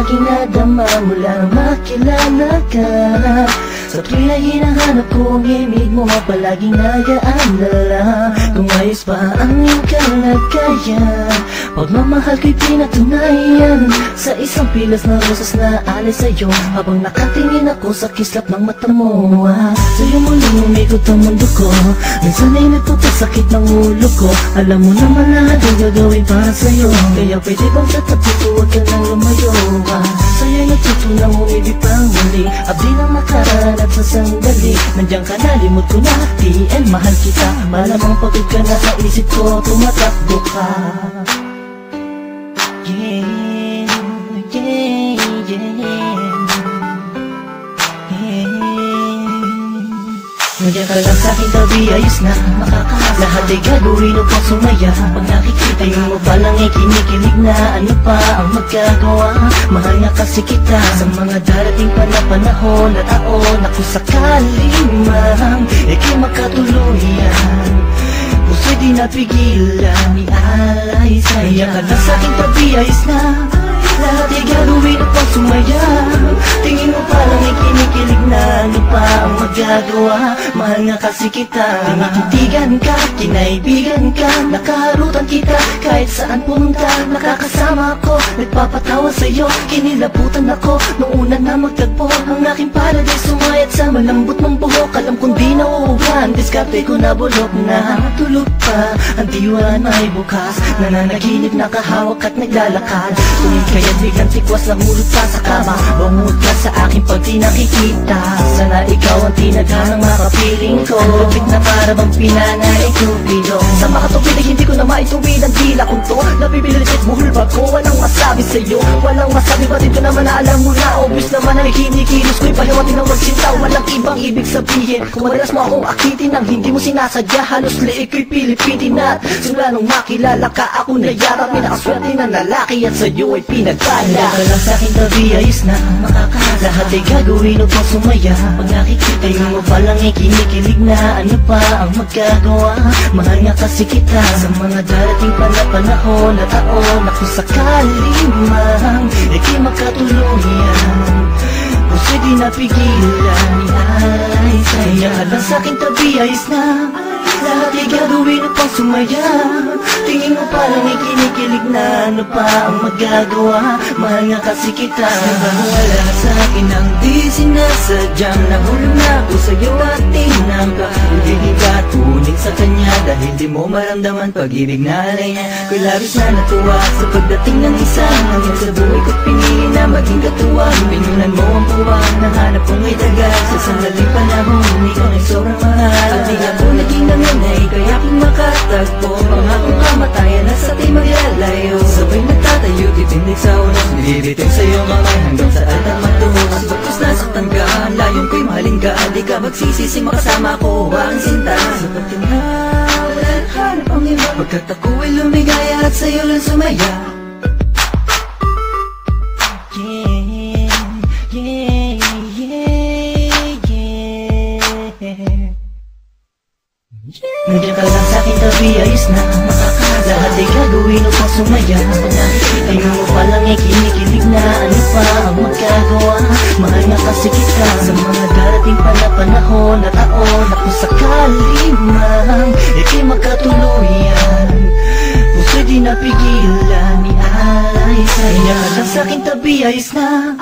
aking nadama mula makilala ka. Sa tuwing na hinahanap ko ang himig mo, palaging nag-aalala kung ayos pa ang iyong kalagayan. Pagmamahal ko'y pinatunayan sa isang pilas na rosas na alay sa'yo, habang nakatingin ako sa kislap ng mata mo. Sa'yo muling umikot ang mundo ko, minsan ay nagpapasakit ng ulo ko. Alam mo naman lahat ang gagawin para sa'yo, kaya pwede bang sa tabi ko huwag ka nang lumayo. Sa'yo'y natutunang umibig pang muli, abdi ng nakaraan at sa sandali. Nandiyan ka na, limot ko na, TN mahal kita. Malamang pagod ka na sa isip ko, tumatakbo ka. Yeah, yeah, yeah, yeah. Nandiyan ka lang sa'king tabi, ayos na makakahasa. Lahat ay gagawin upang sumaya. Pag nakikita mo palang ay kinikilig na, ano pa ang magagawa? Mahal nga kasi kita sa mga darating pa na panahon at taon. Ako sakaling man ika'y makatuluyan, puso'y di napigilan, ialay sa'yo. Nandiyan ka lang sa'king tabi, ayos na lahat ay gagawin upang sumaya. Tingin mo parang ay kinikilig na, ano pa ang magagawa? Mahal nga kasi kita, tinititigan ka, kinaibigan ka, nakaharutan kita kahit saan pumunta. Nakakasama ako, nagpapatawa sa'yo, kinilabutan ako noong una na magtagpo. Ang aking paradise sumayat sa malambot mong buhok. Alam kong di nauugan, diskarte ko na bulok na. Tulog pa, ang diwa may bukas, nananaginip, nakahawak at naglalakad. Tumig kaya't biglang tikwas na hulot ka sa kama. Bangungot ka sa aking pag di nakikita. Sana ikaw ang tinadhanang makapiling ko. Lupit na para bang pinanay kupido. Sa makatupid ay hindi ko na maituwid ang tila kong to. Nabibilit at buhol ba ko? Walang masabi sa'yo, walang masabi, batid ko naman na alam mo na. Obvious naman ang kinikilos ko'y pahiwatin ng magsinta. Walang ibang ibig sabihin kung madalas mo akong akitin nang hindi mo sinasadya. Halos liig ko'y pilipitin at simula nung makilala ka ako nayarap. Pinakaswerte na lalaki at sa'yo ay pinagpala. Nandiyan ka lang sa'king tabi, ayos na makakahasa. Lahat ay gagawin upang sumaya. Pag nakikita mo palang ay kinikilig na, ano pa ang magagawa? Mahal nga kasi kita sa mga darating pa na panahon at taon. Ako sakaling man ika'y makatuluyan, puso'y di napigilan, ialay sa'yo. Nandiyan ka lang sa'king tabi, ayos na lahat ay gagawin upang sumaya. Tingin mo parang ay kinikilig na, ano pa ang magagawa? Mahal nga kasi kita. Wala sa'kin ang di sinasadyang nahulog na ako sa'yo at tinangka. Hindi ka tunig sa kanya dahil di mo maramdaman pag-ibig na alay niya. Ko'y labis na natuwa sa pagdating ng isang hanggang sa buhay ko't pinili na maging katuwang. Pinunan mo ang puwang, nahanap kong may tagal sa sandaling panahon. Ikaw ay sobrang mahal at di ako naging nanganay, kaya aking makatagpo. Pangakong kamatayan at sa ating maglalayo. Sabay nagtatayo, titindig sa unos, nililitin sa iyong kamay hanggang sa altang matuhos. Pagkos nasaktan ka, ang layong ko'y mahalin ka. Di ka magsisisi makasama ko ang sinta. Sa pagtinghaw, walang hanap ang iba, pagkat ako'y lumigaya at sa'yo lang sumaya. Nandiyan ka lang sa'king tabi, ayos na makakahasa. Lahat ay gagawin upang sumaya. Pag nakikita mo palang ay kinikilig na, ano pa ang magagawa? Mahal nga kasi kita sa mga darating pa na panahon at taon. Ako sakaling man ika'y magkatuluyan, puso'y di napigilan, ialay sa'yo. Nandiyan ka lang sa'king tabi, ayos na